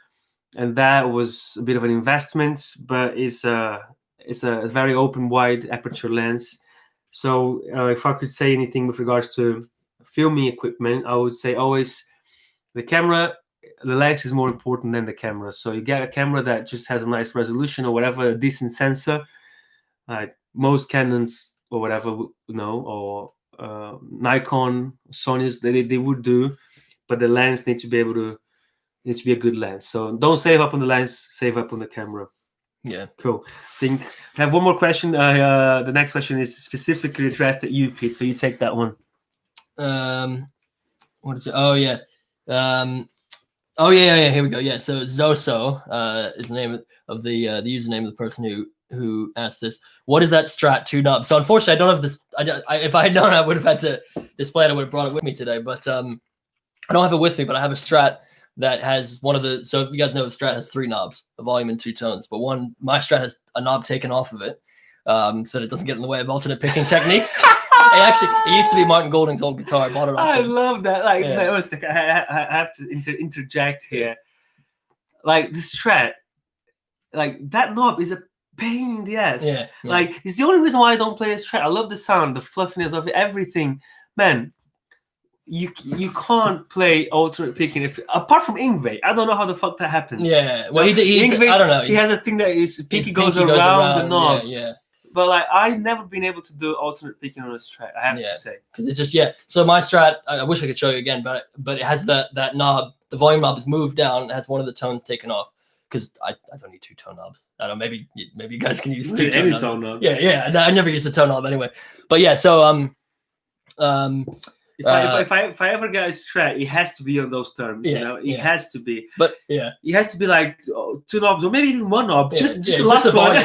and that was a bit of an investment. But it's a very open, wide aperture lens. So if I could say anything with regards to filming equipment, I would say always the lens is more important than the camera. So you get a camera that just has a nice resolution or whatever, a decent sensor. Like most Canons or whatever, or Nikon, Sony's, they would do, but the lens needs to be a good lens. So don't save up on the lens, save up on the camera. Yeah, cool. I have one more question. The next question is specifically addressed at you, Pete. So you take that one. What is it? Oh yeah. Here we go. Yeah. So Zoso is the name of the username of the person who asked this. What is that Strat 2 knob? So unfortunately, I don't have this. If I had known, I would have had to display it. I would have brought it with me today. But I don't have it with me. But I have a Strat that has one of the. So you guys know the Strat has 3 knobs, a volume and 2 tones. But my Strat has a knob taken off of it, so that it doesn't get in the way of alternate picking technique. It used to be Martin Golding's old guitar. I bought it off him. Love that. Like, I have to interject here. Like the Strat, like that knob is a pain in the ass. Yeah. Like it's the only reason why I don't play a Strat. I love the sound, the fluffiness of it, everything. Man, you can't play alternate picking apart from Yngwie. I don't know how the fuck that happens. Yeah. Well, Yngwie, I don't know. He has a thing that his pinky goes around the knob. Yeah. But like I've never been able to do alternate picking on a Strat. I have to say, because it just So my Strat, I wish I could show you again, but it has that knob. The volume knob is moved down. It has one of the tones taken off. Because I don't need 2 tone knobs. I don't know. Maybe you guys can use 2 tone knobs. Yeah. I never used a tone knob anyway. But yeah. So if I ever get a Strat, it has to be on those terms. You know, it has to be. But it has to be like 2 knobs or maybe even 1 knob. Just the last one.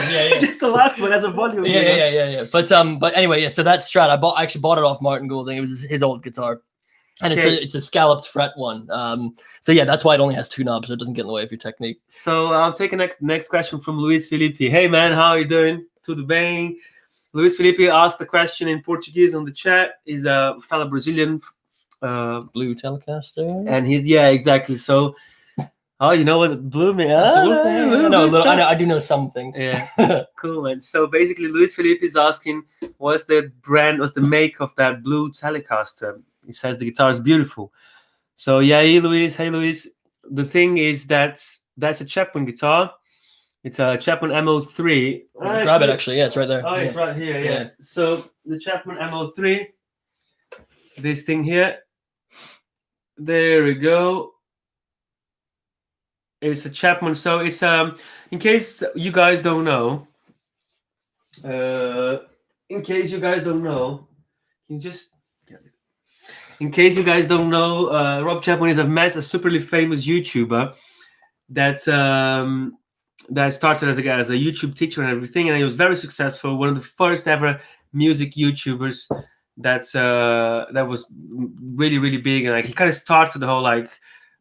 Just the last one as a volume. Yeah. But anyway, so that Strat I actually bought it off Martin Golding. It was his old guitar. And it's a scalloped fret one. So yeah, that's why it only has 2 knobs, so it doesn't get in the way of your technique. So I'll take a next question from Luis Felipe. Hey man, how are you doing? Tudo bem? Luis Felipe asked the question in Portuguese on the chat. He's a fellow Brazilian blue Telecaster. And he's exactly. So you know what blue means? I do know some things. Yeah. Cool, man. So basically Luis Felipe is asking what's the make of that blue Telecaster? He says the guitar is beautiful. So hey Luis. the thing is that's a Chapman guitar. It's a Chapman MO3. Grab it, actually. Yeah, it's right there. Oh, it's right here. Yeah. So the Chapman MO3. This thing here. There we go. It's a Chapman. So it's in case you guys don't know. In case you guys don't know, Rob Chapman is a superly famous YouTuber that started as a YouTube teacher and everything, and he was very successful. One of the first ever music YouTubers that was really, really big, and like he kind of started the whole like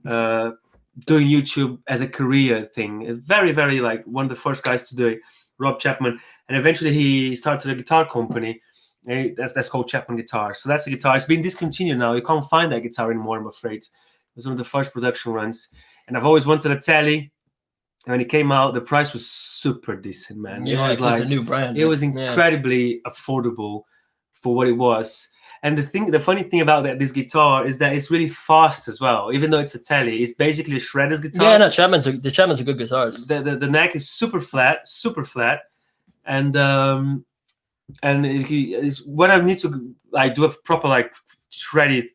doing YouTube as a career thing. Very, very like one of the first guys to do it, Rob Chapman, and eventually he started a guitar company. That's called Chapman Guitar. So that's the guitar. It's been discontinued now. You can't find that guitar anymore, I'm afraid. It was one of the first production runs, and I've always wanted a Tele. And when it came out, the price was super decent, man. Yeah, it was like a new brand. It was incredibly affordable for what it was. And the funny thing about this guitar is that it's really fast as well. Even though it's a Tele, it's basically a shredder's guitar. Yeah, no, Chapman's a good guitars. The neck is super flat, and when I need to like do a proper like shreddy.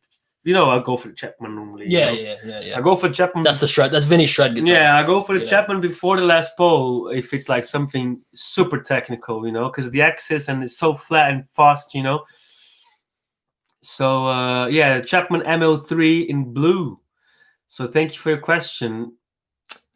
I go for the Chapman normally. Yeah. I go for Chapman. That's the shred. That's Vinnie's shred guitar. Yeah, I go for the Chapman before the Les Paul if it's like something super technical, because the axis and it's so flat and fast, So Chapman ML3 in blue. So thank you for your question,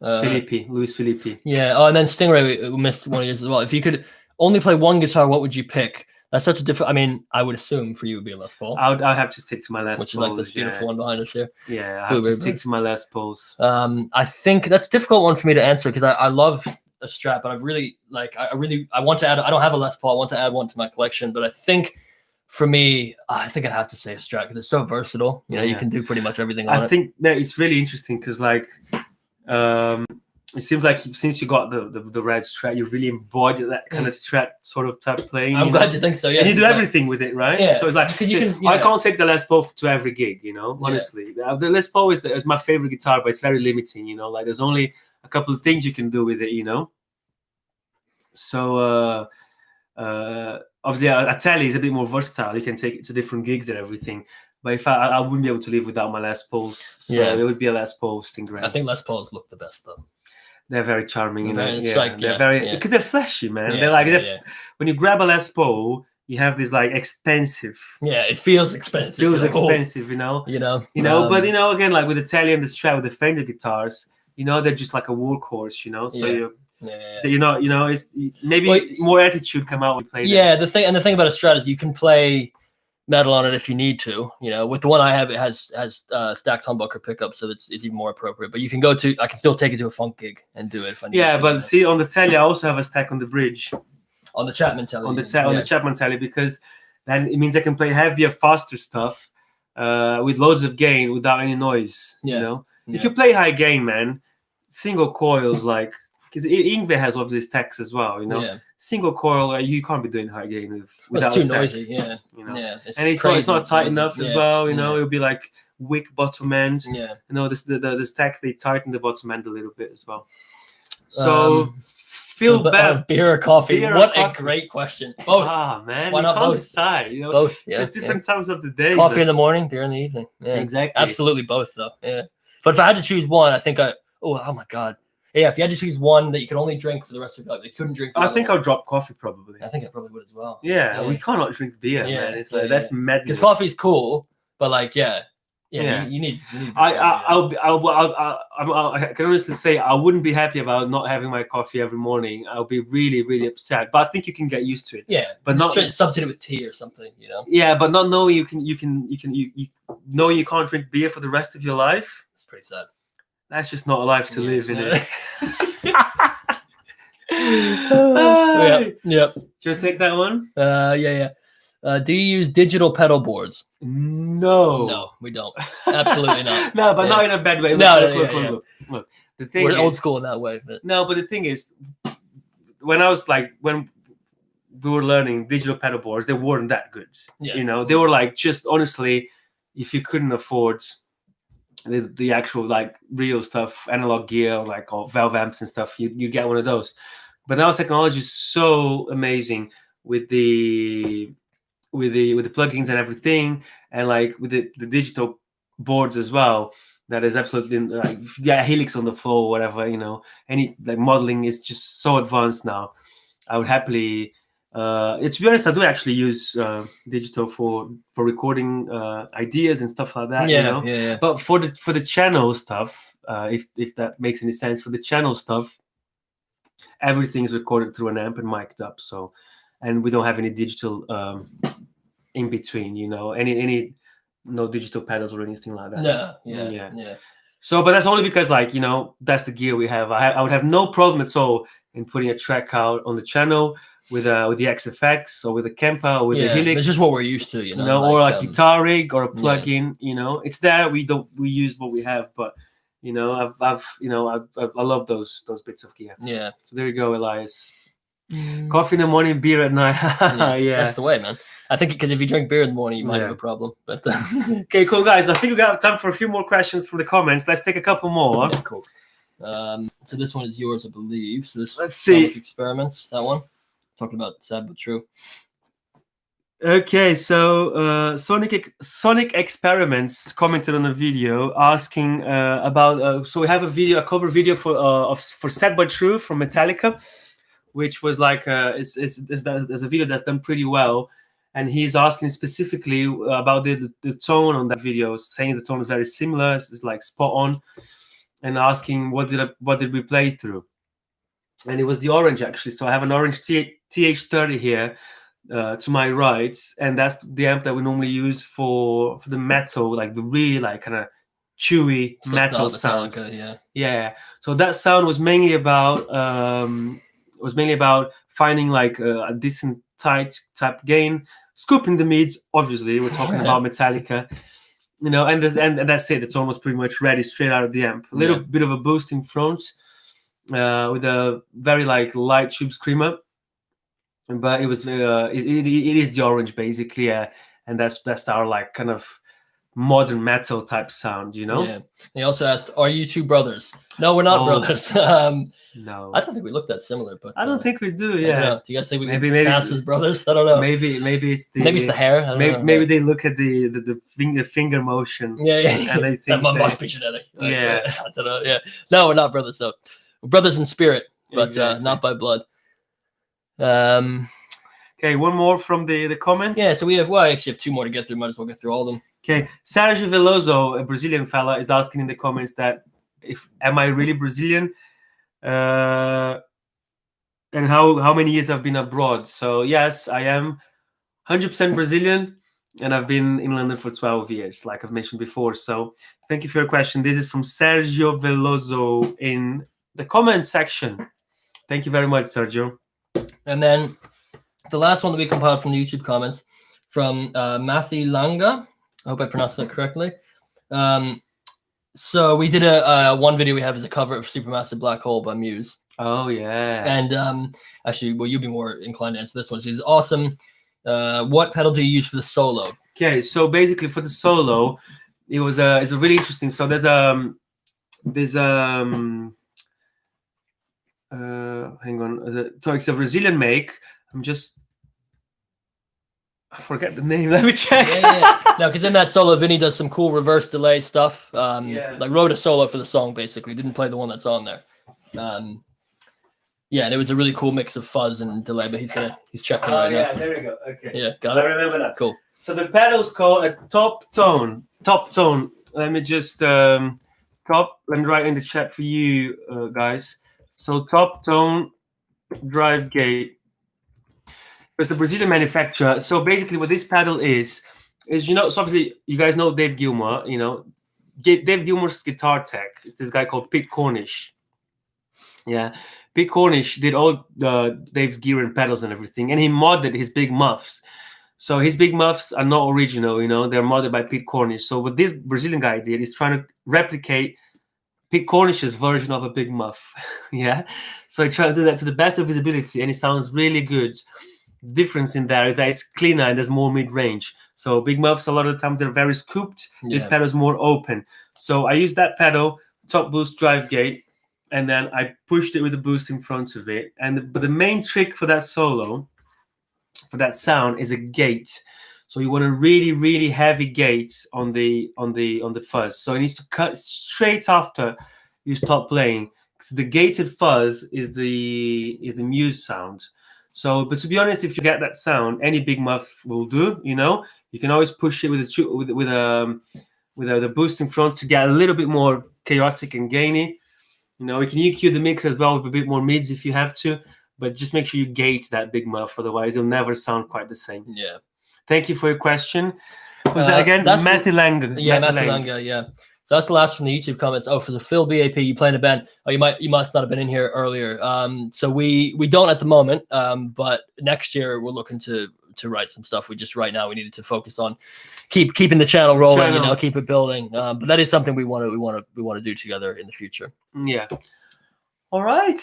Luis Filippi. Yeah. Oh, and then Stingray, we missed one of yours as well. If you could only play one guitar, what would you pick? That's such a different. I mean, I would assume for you it would be a Les Paul. I'll have to stick to my Les Pauls. Which is like this beautiful one behind us here. Yeah, I have to stick to my Les Pauls. I think that's a difficult one for me to answer because I love a Strat, but I've really I want to add. I don't have a Les Paul. I want to add one to my collection, but I think for me, I think I'd have to say a Strat because it's so versatile. You can do pretty much everything on it. I think that it's really interesting because like. It seems like since you got the red Strat, you really embody that kind of Strat sort of type playing. I'm glad you think so. Yeah, and you do everything with it, right? Yeah. So it's like because I can't take the Les Paul to every gig, honestly. Yeah. The Les Paul is my favorite guitar, but it's very limiting. Like there's only a couple of things you can do with it, So obviously, a Tele is a bit more versatile. You can take it to different gigs and everything. But if I wouldn't be able to live without my Les Pauls, so it would be a Les Paul Stingray. I think Les Pauls look the best though. They're very charming, they're very because they're flashy, man. They're like when you grab a Les Paul, you have this like expensive. Yeah, it feels expensive. It feels expensive, But again, like with the Tele and the Strat with the Fender guitars, they're just like a workhorse, So it's maybe more attitude come out when you play. Yeah, the thing about a Strat is you can play metal on it if you need to. With the one I have, it has stacked humbucker pickup, so it's even more appropriate. But I can still take it to a funk gig and do it if I need to. But see, on the Tele, I also have a stack on the bridge. On the Chapman Tele. On the Chapman Tele, because then it means I can play heavier, faster stuff with loads of gain without any noise. If you play high gain, man, single coils like. Because Ingve has all of these stacks as well, Single coil, you can't be doing high gain without it's too noisy, yeah. And it's not tight enough as well, It'll be like wick bottom end. Yeah. The stacks, they tighten the bottom end a little bit as well. So feel bad. Beer or coffee? What a great question. Both. Man. Why not both? Decide, Both. It's just different times of the day. Coffee in the morning, beer in the evening. Yeah. Exactly. Absolutely both though. Yeah. But if I had to choose one, I think oh my God. Yeah, if you had to choose one that you could only drink for the rest of your life, you couldn't drink. I think I'll drop coffee probably. I think I probably would as well. Yeah, we cannot drink beer, man. It's like that's madness. Because coffee's cool, but like, you need. I can honestly say I wouldn't be happy about not having my coffee every morning. I'll be really, really upset. But I think you can get used to it. Yeah, but not substitute it with tea or something. Yeah, but not knowing you know you can't drink beer for the rest of your life. It's pretty sad. That's just not a life to live, innit? Yep. Do you want to take that one? Yeah. Do you use digital pedal boards? No, we don't. Absolutely not. No, but not in a bad way. Look. The thing We're old school in that way. But... No, but the thing is, when we were learning digital pedal boards, they weren't that good. Yeah. They were like just honestly, if you couldn't afford the actual like real stuff, analog gear, like all valve amps and stuff, you get one of those. But now technology is so amazing with the plugins and everything, and like with the digital boards as well. That is absolutely like, yeah, Helix on the floor, whatever, any like modeling is just so advanced now. I would happily, to be honest, I do actually use digital for recording ideas and stuff like that. Yeah. But for the channel stuff, if that makes any sense, for the channel stuff, everything's recorded through an amp and mic'd up. So, and we don't have any digital in between. Any no digital pedals or anything like that. No. Yeah. So, but that's only because, like, that's the gear we have. I would have no problem at all in putting a track out on the channel with the XFX or with the Kempa or with the Helix. It's just what we're used to, or like guitar rig or a plug-in. It's there. We use what we have, but I love those bits of gear. Yeah. So there you go, Elias. Coffee in the morning, beer at night. Yeah, that's the way, man. I think because if you drink beer in the morning, you might have a problem. But okay, cool, guys. I think we got time for a few more questions from the comments. Let's take a couple more. Yeah, cool. So this one is yours, I believe. So this, let's see. Sonic Experiments, that one. Talking about sad but true. Okay, so Sonic Experiments commented on a video asking about. So we have a cover video for Sad but True from Metallica, which was like it's a video that's done pretty well. And he's asking specifically about the tone on that video, saying the tone is very similar, it's like spot on, and asking what did we play through. And it was the orange, actually. So I have an orange TH30 here to my right, and that's the amp that we normally use for the metal, like the really like kind of chewy metal sounds. Yeah. So that sound was mainly about finding like a decent tight type gain, scooping the mids. Obviously, we're talking about Metallica, and that's it. The tone was pretty much ready straight out of the amp. A little bit of a boost in front, with a very like light tube screamer, but it was it is the orange basically, and that's our like kind of modern metal type sound, Yeah. He also asked, "Are you two brothers?" No, we're not brothers. No, I don't think we look that similar, but I don't think we do. Yeah. Do you guys think we maybe pass as brothers? I don't know. Maybe it's the hair. I don't know. Maybe they look at the finger motion. Yeah. And they think that must be genetic. Yeah. I don't know. Yeah. No, we're not brothers though. We're brothers in spirit, but exactly. Not by blood. Okay, one more from the comments. Yeah, so we actually have two more to get through. Might as well get through all of them. Okay, Sergio Veloso, a Brazilian fella, is asking in the comments that am I really Brazilian, and how many years I've been abroad. So yes, I am 100% Brazilian, and I've been in London for 12 years, like I've mentioned before. So thank you for your question. This is from Sergio Veloso in the comment section. Thank you very much, Sergio. And then the last one that we compiled from the YouTube comments from Matthew Langa. I hope I pronounced that correctly. So we did one video we have as a cover of Supermassive Black Hole by Muse. Oh, yeah. And actually, well, you'll be more inclined to answer this one. So it's awesome. What pedal do you use for the solo? Okay, so basically for the solo, it's a really interesting. So there's hang on. So it's a Brazilian make. I forget the name. Let me check. Yeah. No, because in that solo, Vinnie does some cool reverse delay stuff. Like wrote a solo for the song, basically. Didn't play the one that's on there. And it was a really cool mix of fuzz and delay, but he's checking right now. Yeah, there we go. Okay. Yeah, got it. I remember that. Cool. So the pedal's called a top tone. Top tone. Let me just let me write in the chat for you guys. So top tone drive gate. It's a Brazilian manufacturer. So basically what this pedal is so obviously you guys know Dave Gilmour, Dave Gilmour's guitar tech. It's this guy called Pete Cornish. Yeah. Pete Cornish did all Dave's gear and pedals and everything, and he modded his big muffs. So his big muffs are not original, they're modded by Pete Cornish. So what this Brazilian guy did is trying to replicate Pete Cornish's version of a big muff. Yeah. So he tried to do that to the best of his ability, and it sounds really good. difference in there is that it's cleaner and there's more mid-range. So big muffs, a lot of the times they're very scooped. This pedal is more open. So I use that pedal, top boost, drive gate, and then I pushed it with the boost in front of it. But the main trick for that solo, for that sound, is a gate. So you want a really, really heavy gate on the fuzz. So it needs to cut straight after you stop playing. Because the gated fuzz is the muse sound. So, but to be honest, if you get that sound, any big muff will do. You know, you can always push it with the boost in front to get a little bit more chaotic and gainy. You know, you can EQ the mix as well with a bit more mids if you have to, but just make sure you gate that big muff, otherwise it'll never sound quite the same. Yeah. Thank you for your question. Was that again? Matthew Langer. Yeah, Matthew Langer. Yeah. So that's the last from the YouTube comments. Oh, for the Phil BAP, you play in a band. Oh, you must not have been in here earlier. So we don't at the moment. But next year we're looking to write some stuff. Right now we needed to focus on keeping the channel rolling. You know, keep it building. But that is something we want to do together in the future. Yeah. All right.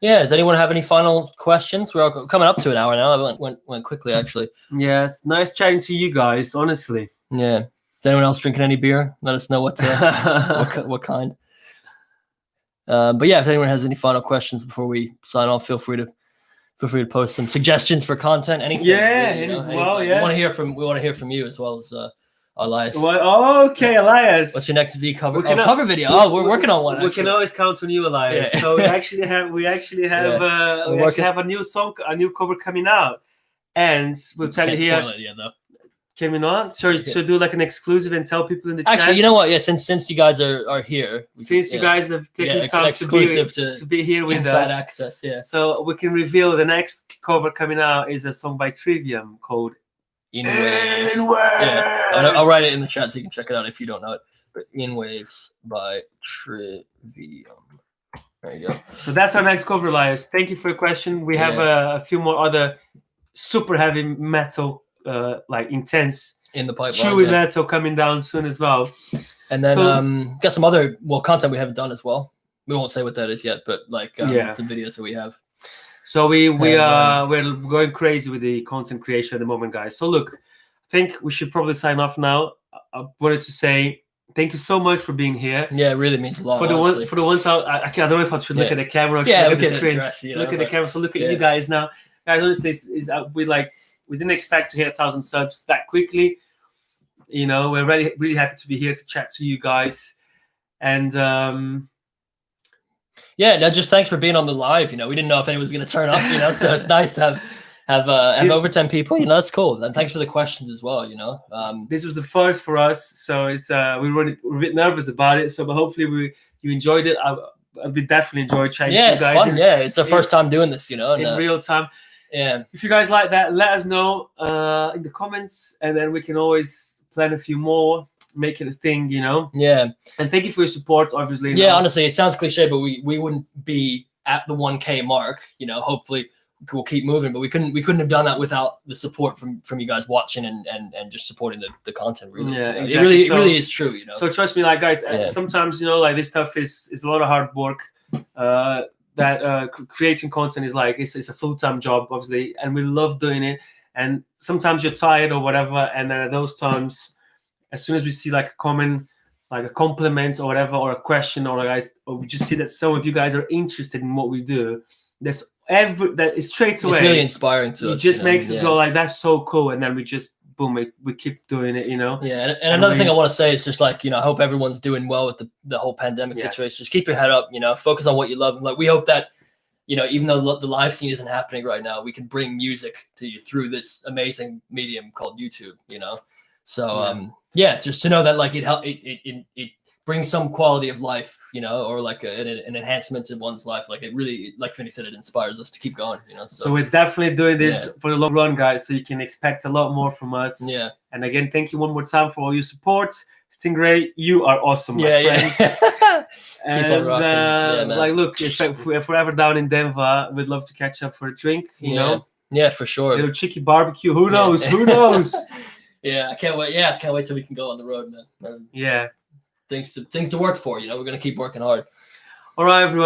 Yeah. Does anyone have any final questions? We're all coming up to an hour now. It went quickly, actually. Yeah. It's nice chatting to you guys. Honestly. Yeah. Is anyone else drinking any beer? Let us know what kind. But yeah, if anyone has any final questions before we sign off, feel free to post some suggestions for content. Anything. Yeah. We want to hear from you as well as Elias. Well, okay, Elias. What's your next cover video? Oh, we're working on one. We can always count on you, Elias. Yeah. So we actually have a new song, a new cover coming out, and we'll tell you here. Spoil it yet, though. Can we not? Should do like an exclusive and tell people in the chat? Actually, you know what? Yeah, since you guys are here. You guys have taken time to be here with inside us. access, yeah. So we can reveal the next cover coming out is a song by Trivium called In Waves. Yeah, I'll write it in the chat so you can check it out if you don't know it. But In Waves by Trivium. There you go. So that's our next cover, Elias. Thank you for your question. We have a few more other super heavy metal, like intense in the pipeline, chewy metal coming down soon as well. And then got some other content we haven't done as well. We won't say what that is yet, but some videos that we have. So we're going crazy with the content creation at the moment, guys. So look, I think we should probably sign off now. I wanted to say thank you so much for being here. Yeah, it really means a lot. For the ones out, I don't know if I should look at the camera. Or look at the screen. Look at the camera. So look at you guys now, guys. Honestly, we didn't expect to hit 1,000 subs that quickly. You know, we're really happy to be here to chat to you guys, and just thanks for being on the live. You know, we didn't know if anyone was going to turn up. You know, so it's nice to have over 10 people. You know, that's cool. And thanks for the questions as well. You know, this was the first for us, so it's we're a bit nervous about it. So, but hopefully you enjoyed it. We definitely enjoyed chatting to you guys. It's fun. It's our first time doing this. You know, in real time. Yeah. If you guys like that, let us know in the comments, and then we can always plan a few more, make it a thing, you know. Yeah. And thank you for your support, obviously. Yeah, honestly, it sounds cliche, but we wouldn't be at the 1K mark, you know. Hopefully we'll keep moving, but we couldn't have done that without the support from you guys watching and just supporting the content, really. Yeah, you know? exactly. It really is true, you know. So trust me, like guys, sometimes, you know, like this stuff is a lot of hard work. Creating content is like it's a full-time job, obviously, and we love doing it. And sometimes you're tired or whatever, and then at those times, as soon as we see like a comment, like a compliment or whatever, or a question, or we just see that some of you guys are interested in what we do, that is straight away. It's really inspiring to us. It just makes us go like, that's so cool, and then we just boom, we keep doing it, you know. Yeah, and another thing I want to say is just like, you know, I hope everyone's doing well with the whole pandemic situation. Just keep your head up, you know, focus on what you love. And like, we hope that, you know, even though the live scene isn't happening right now, we can bring music to you through this amazing medium called YouTube, you know. So just to know that like it brings some quality of life, you know, or like an enhancement to one's life. Like it really, like Vinnie said, it inspires us to keep going, you know. So we're definitely doing this for the long run, guys. So you can expect a lot more from us. Yeah. And again, thank you one more time for all your support. Stingray, you are awesome, my friends. And keep on rocking. like, look, if we're ever down in Denver, we'd love to catch up for a drink, you know. Yeah, for sure. A little cheeky barbecue. Who knows? Who knows? I can't wait. Yeah, I can't wait till we can go on the road, man. Yeah. Things to work for, you know. We're gonna keep working hard. All right, everyone.